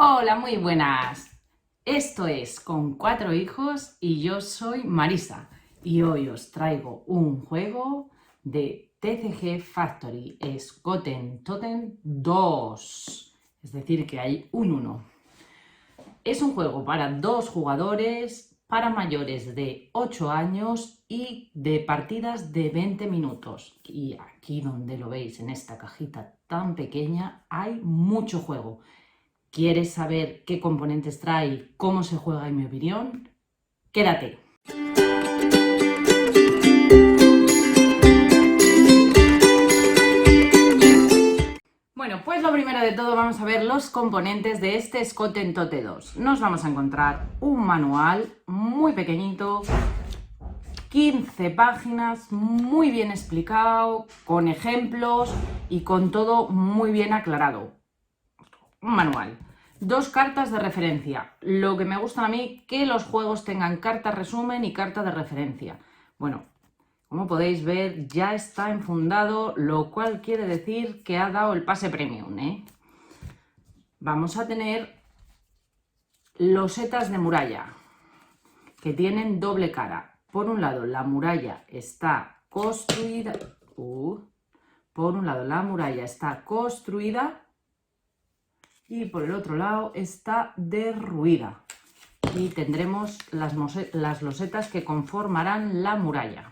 Hola, muy buenas. Esto es Con Cuatro Hijos y yo soy Marisa y hoy os traigo un juego de TCG Factory. Es Goten Totem 2, es decir que hay un 1. Es un juego para dos jugadores, para mayores de 8 años y de partidas de 20 minutos. Y aquí donde lo veis, en esta cajita tan pequeña, hay mucho juego. ¿Quieres saber qué componentes trae, cómo se juega en mi opinión? Quédate. Bueno, pues lo primero de todo vamos a ver los componentes de este Goten Totem 2. Nos vamos a encontrar un manual muy pequeñito, 15 páginas, muy bien explicado, con ejemplos y con todo muy bien aclarado. Un manual. Dos cartas de referencia. Lo que me gusta a mí, que los juegos tengan carta resumen y carta de referencia. Bueno, como podéis ver, ya está enfundado, lo cual quiere decir que ha dado el pase premium, ¿eh? Vamos a tener losetas de muralla, que tienen doble cara. Por un lado, la muralla está construida... por un lado, la muralla está construida y por el otro lado está derruida. Y tendremos las losetas que conformarán la muralla.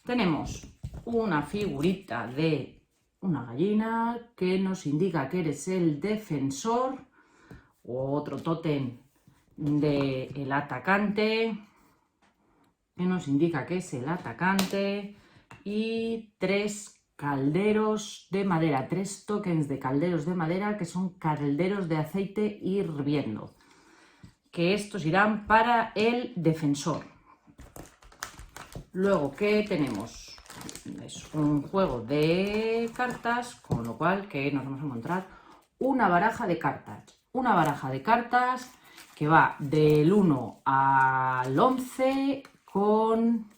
Tenemos una figurita de una gallina que nos indica que eres el defensor, otro tótem del atacante que nos indica que es el atacante, y tres calderos de madera, tres tokens de calderos de madera que son calderos de aceite hirviendo, que estos irán para el defensor. Luego, ¿qué tenemos? Es un juego de cartas, con lo cual que nos vamos a encontrar una baraja de cartas. Una baraja de cartas que va del 1 al 11 con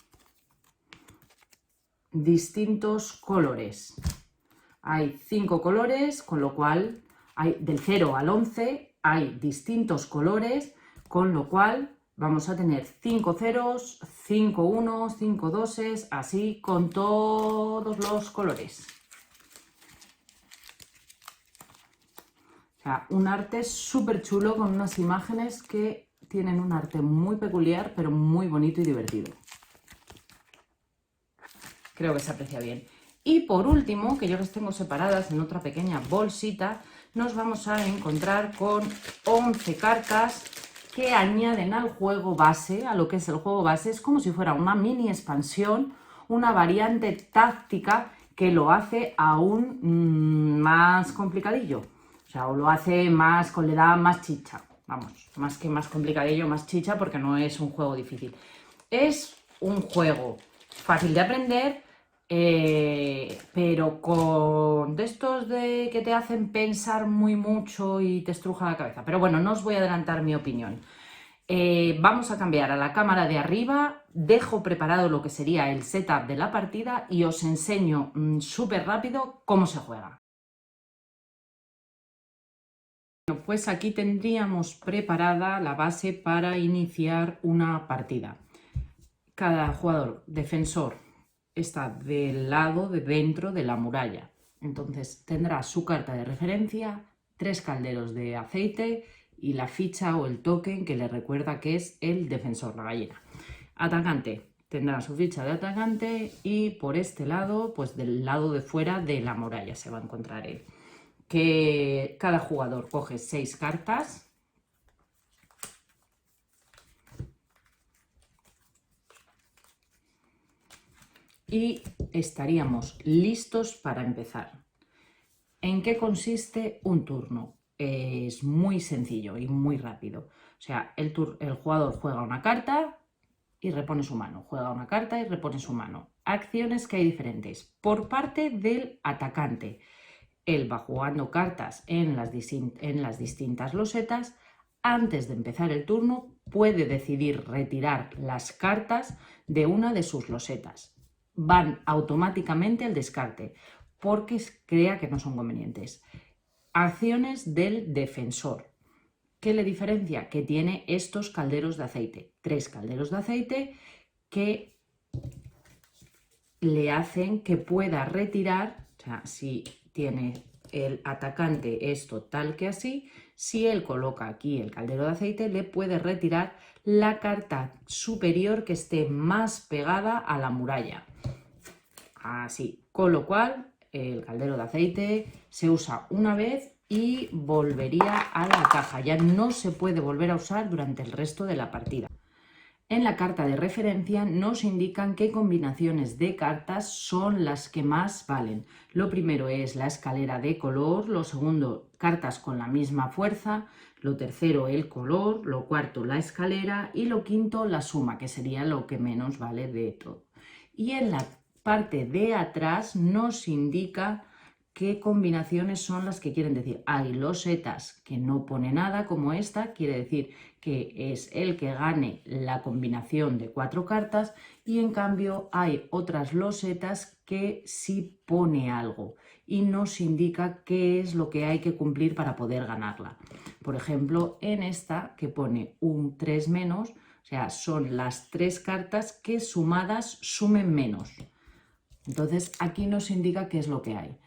distintos colores. Hay 5 colores, con lo cual hay del 0 al 11 hay distintos colores, con lo cual vamos a tener 5 ceros, 5 unos, 5 doses, así con todos los colores. O sea, un arte súper chulo con unas imágenes que tienen un arte muy peculiar, pero muy bonito y divertido. Creo que se aprecia bien. Y por último, que yo las tengo separadas en otra pequeña bolsita, nos vamos a encontrar con 11 cartas que añaden al juego base, a lo que es el juego base. Es como si fuera una mini expansión, una variante táctica que lo hace aún más complicadillo. O sea, o lo hace más, le da más chicha. Vamos, más que más complicadillo, más chicha, porque no es un juego difícil. Es un juego fácil de aprender, pero con de estos de que te hacen pensar muy mucho y te estruja la cabeza. Pero bueno, no os voy a adelantar mi opinión. Vamos a cambiar a la cámara de arriba, dejo preparado lo que sería el setup de la partida y os enseño súper rápido cómo se juega. Bueno, pues aquí tendríamos preparada la base para iniciar una partida. Cada jugador defensor está del lado de dentro de la muralla. Entonces tendrá su carta de referencia, 3 calderos de aceite y la ficha o el token que le recuerda que es el defensor, la gallina. Atacante tendrá su ficha de atacante y por este lado, pues del lado de fuera de la muralla se va a encontrar él. Que cada jugador coge 6 cartas. Y estaríamos listos para empezar. ¿En qué consiste un turno? Es muy sencillo y muy rápido. O sea, el jugador juega una carta y repone su mano. Juega una carta y repone su mano. Acciones que hay diferentes. Por parte del atacante, él va jugando cartas en las distintas losetas. Antes de empezar el turno, puede decidir retirar las cartas de una de sus losetas. Van automáticamente al descarte porque crea que no son convenientes. Acciones del defensor. ¿Qué le diferencia? Que tiene estos calderos de aceite, 3 calderos de aceite que le hacen que pueda retirar, o sea, si tiene el atacante esto tal que así, si él coloca aquí el caldero de aceite, le puede retirar la carta superior que esté más pegada a la muralla. Así, con lo cual el caldero de aceite se usa una vez y volvería a la caja. Ya no se puede volver a usar durante el resto de la partida. En la carta de referencia nos indican qué combinaciones de cartas son las que más valen. Lo primero es la escalera de color, lo segundo, cartas con la misma fuerza, lo tercero, el color, lo cuarto, la escalera y lo quinto, la suma, que sería lo que menos vale de todo. Y en la parte de atrás nos indica qué combinaciones son las que quieren decir. Hay losetas que no pone nada, como esta, quiere decir que es el que gane la combinación de 4 cartas, y en cambio hay otras losetas que sí pone algo y nos indica qué es lo que hay que cumplir para poder ganarla. Por ejemplo, en esta que pone un 3 menos, o sea, son las 3 cartas que sumadas sumen menos. Entonces aquí nos indica qué es lo que hay.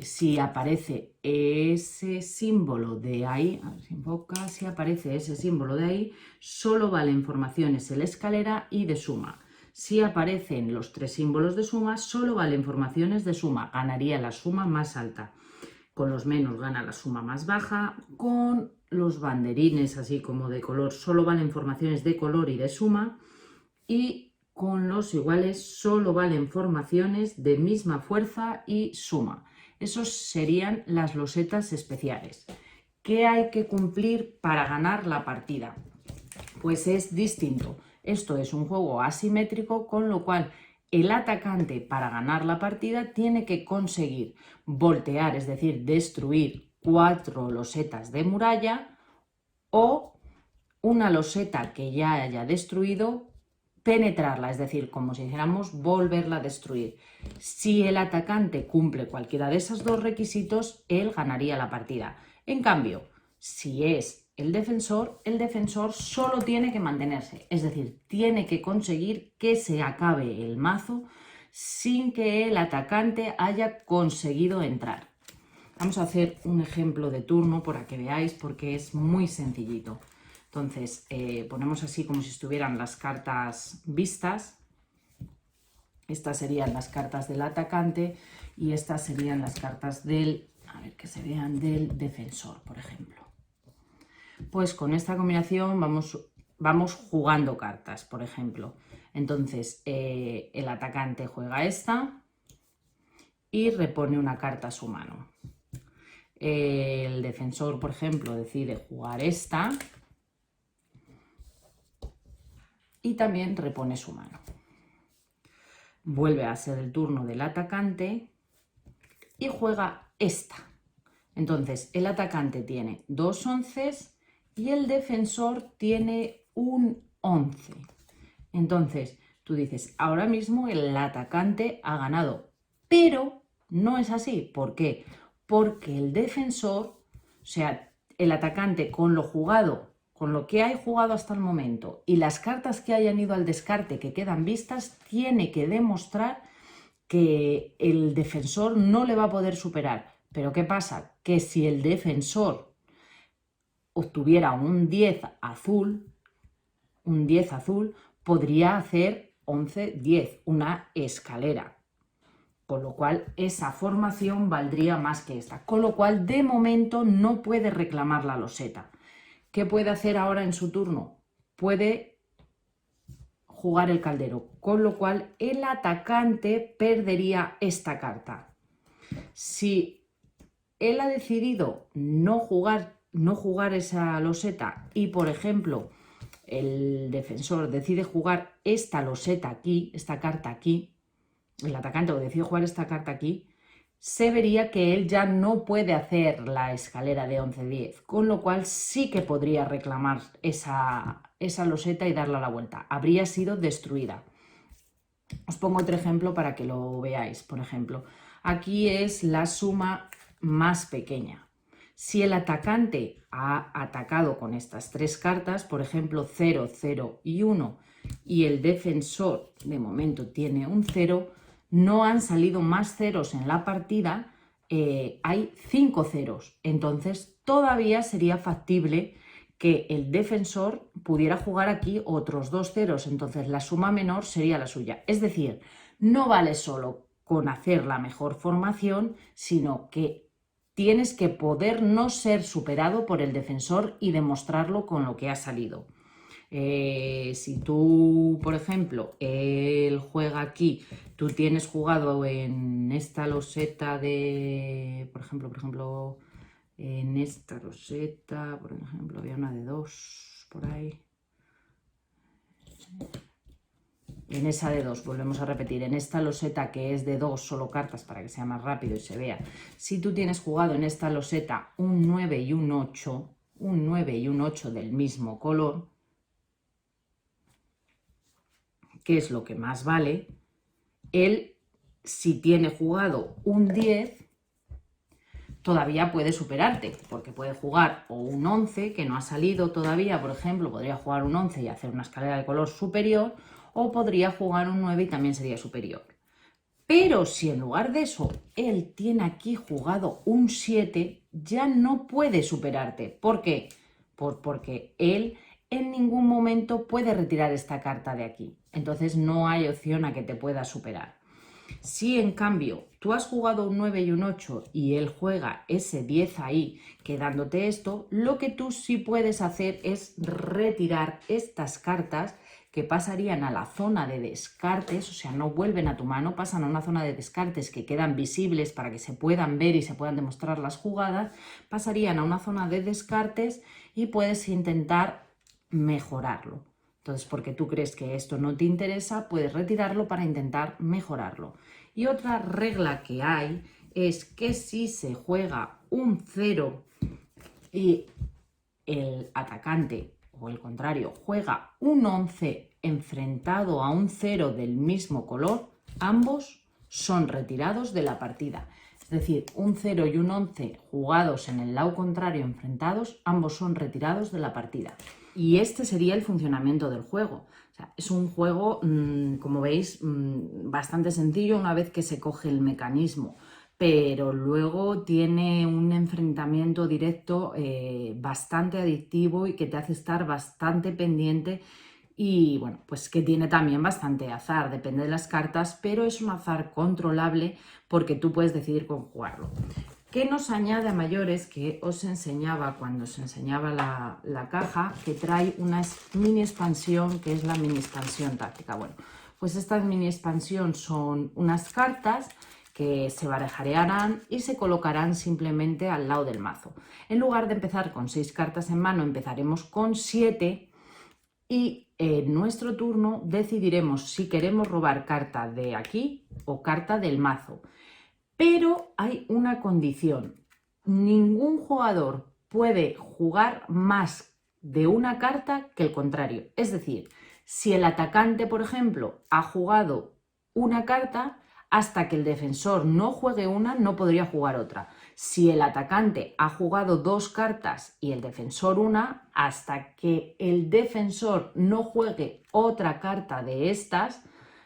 Si aparece ese símbolo de ahí, a ver si enfoca, si aparece ese símbolo de ahí, solo vale informaciones en la escalera y de suma. Si aparecen los 3 símbolos de suma, solo vale informaciones de suma, ganaría la suma más alta. Con los menos gana la suma más baja, con los banderines así como de color solo valen informaciones de color y de suma, y con los iguales solo valen formaciones de misma fuerza y suma. Esos serían las losetas especiales. ¿Qué hay que cumplir para ganar la partida? Pues es distinto. Esto es un juego asimétrico, con lo cual el atacante para ganar la partida tiene que conseguir voltear, es decir, destruir 4 losetas de muralla, o una loseta que ya haya destruido, penetrarla, es decir, como si dijéramos volverla a destruir. Si el atacante cumple cualquiera de esos 2 requisitos, él ganaría la partida. En cambio, si es el defensor solo tiene que mantenerse, es decir, tiene que conseguir que se acabe el mazo sin que el atacante haya conseguido entrar. Vamos a hacer un ejemplo de turno para que veáis, porque es muy sencillito. Entonces, ponemos así como si estuvieran las cartas vistas. Estas serían las cartas del atacante y estas serían las cartas del, a ver, que se vean, del defensor, por ejemplo. Pues con esta combinación vamos jugando cartas, por ejemplo. Entonces, el atacante juega esta y repone una carta a su mano. El defensor, por ejemplo, decide jugar esta y también repone su mano. Vuelve a ser el turno del atacante y juega esta. Entonces el atacante tiene 2 onces y el defensor tiene un 11. Entonces tú dices, ahora mismo el atacante ha ganado, pero no es así. ¿Por qué? Porque el defensor, o sea, el atacante con lo jugado, con lo que hay jugado hasta el momento y las cartas que hayan ido al descarte que quedan vistas, tiene que demostrar que el defensor no le va a poder superar. Pero ¿qué pasa? Que si el defensor obtuviera un 10 azul, podría hacer 11-10, una escalera. Con lo cual esa formación valdría más que esta. Con lo cual de momento no puede reclamar la loseta. ¿Qué puede hacer ahora en su turno? Puede jugar el caldero, con lo cual el atacante perdería esta carta. Si él ha decidido no jugar esa loseta y, por ejemplo, el defensor decide jugar esta loseta aquí, esta carta aquí, el atacante decide jugar esta carta aquí, se vería que él ya no puede hacer la escalera de 11-10, con lo cual sí que podría reclamar esa loseta y darle la vuelta. Habría sido destruida. Os pongo otro ejemplo para que lo veáis. Por ejemplo, aquí es la suma más pequeña. Si el atacante ha atacado con estas 3 cartas, por ejemplo 0, 0 y 1, y el defensor de momento tiene un 0, no han salido más ceros en la partida, hay 5 ceros. Entonces todavía sería factible que el defensor pudiera jugar aquí otros 2 ceros. Entonces la suma menor sería la suya. Es decir, no vale solo con hacer la mejor formación, sino que tienes que poder no ser superado por el defensor y demostrarlo con lo que ha salido. Si tú, por ejemplo, él juega aquí, tú tienes jugado en esta loseta de, por ejemplo, en esta loseta, por ejemplo, había una de 2 por ahí. En esa de 2, volvemos a repetir, en esta loseta que es de 2 solo cartas para que sea más rápido y se vea. Si tú tienes jugado en esta loseta un 9 y un 8, un 9 y un 8 del mismo color, que es lo que más vale, él, si tiene jugado un 10, todavía puede superarte, porque puede jugar o un 11, que no ha salido todavía, por ejemplo, podría jugar un 11 y hacer una escalera de color superior, o podría jugar un 9 y también sería superior. Pero si en lugar de eso él tiene aquí jugado un 7, ya no puede superarte. ¿Por qué? Porque él en ningún momento puede retirar esta carta de aquí. Entonces no hay opción a que te pueda superar. Si en cambio tú has jugado un 9 y un 8 y él juega ese 10 ahí, quedándote esto, lo que tú sí puedes hacer es retirar estas cartas que pasarían a la zona de descartes, o sea, no vuelven a tu mano, pasan a una zona de descartes que quedan visibles para que se puedan ver y se puedan demostrar las jugadas, pasarían a una zona de descartes y puedes intentar mejorarlo. Entonces, porque tú crees que esto no te interesa, puedes retirarlo para intentar mejorarlo. Y otra regla que hay es que si se juega un 0 y el atacante o el contrario juega un 11 enfrentado a un 0 del mismo color, ambos son retirados de la partida. Es decir, un 0 y un 11 jugados en el lado contrario enfrentados, ambos son retirados de la partida. Y este sería el funcionamiento del juego. O sea, es un juego, como veis, bastante sencillo una vez que se coge el mecanismo, pero luego tiene un enfrentamiento directo bastante adictivo y que te hace estar bastante pendiente y bueno, pues que tiene también bastante azar, depende de las cartas, pero es un azar controlable porque tú puedes decidir cómo jugarlo. ¿Qué nos añade a mayores? Que os enseñaba cuando os enseñaba la caja, que trae una mini expansión, que es la mini expansión táctica. Bueno, pues esta mini expansión son unas cartas que se barajarearán y se colocarán simplemente al lado del mazo. En lugar de empezar con 6 cartas en mano, empezaremos con 7 y en nuestro turno decidiremos si queremos robar carta de aquí o carta del mazo. Pero hay una condición. Ningún jugador puede jugar más de una carta que el contrario. Es decir, si el atacante, por ejemplo, ha jugado una carta, hasta que el defensor no juegue una, no podría jugar otra. Si el atacante ha jugado 2 cartas y el defensor una, hasta que el defensor no juegue otra carta de estas,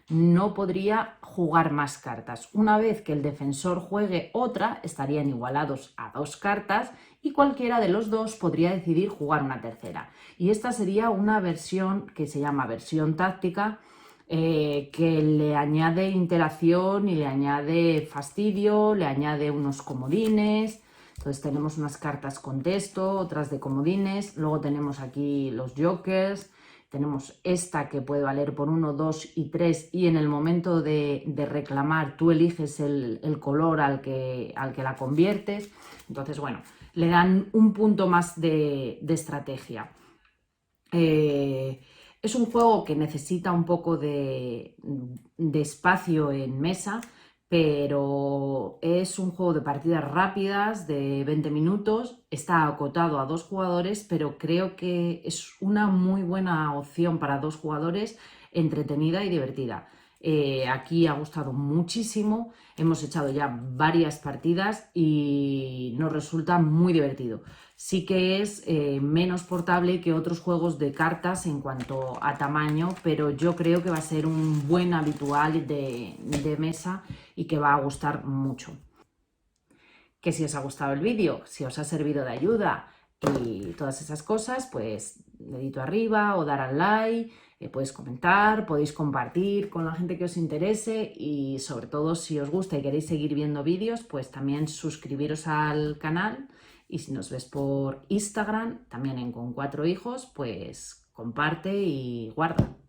no podría jugar más cartas. Una vez que el defensor juegue otra, estarían igualados a 2 cartas y cualquiera de los dos podría decidir jugar una tercera. Y esta sería una versión que se llama versión táctica, que le añade interacción y le añade fastidio, le añade unos comodines. Entonces tenemos unas cartas con texto, otras de comodines, luego tenemos aquí los jokers. Tenemos esta que puede valer por 1, 2 y 3 y en el momento de reclamar tú eliges el color al que la conviertes. Entonces, bueno, le dan un punto más de estrategia. Es un juego que necesita un poco de espacio en mesa, pero es un juego de partidas rápidas de 20 minutos, está acotado a 2 jugadores, pero creo que es una muy buena opción para 2 jugadores, entretenida y divertida. Aquí ha gustado muchísimo, hemos echado ya varias partidas y nos resulta muy divertido. Sí que es menos portable que otros juegos de cartas en cuanto a tamaño, pero yo creo que va a ser un buen habitual de mesa y que va a gustar mucho. Que si os ha gustado el vídeo, si os ha servido de ayuda y todas esas cosas, pues dedito arriba o dar al like, podéis comentar, podéis compartir con la gente que os interese y sobre todo si os gusta y queréis seguir viendo vídeos, pues también suscribiros al canal y si nos ves por Instagram, también en Con 4 Hijos, pues comparte y guarda.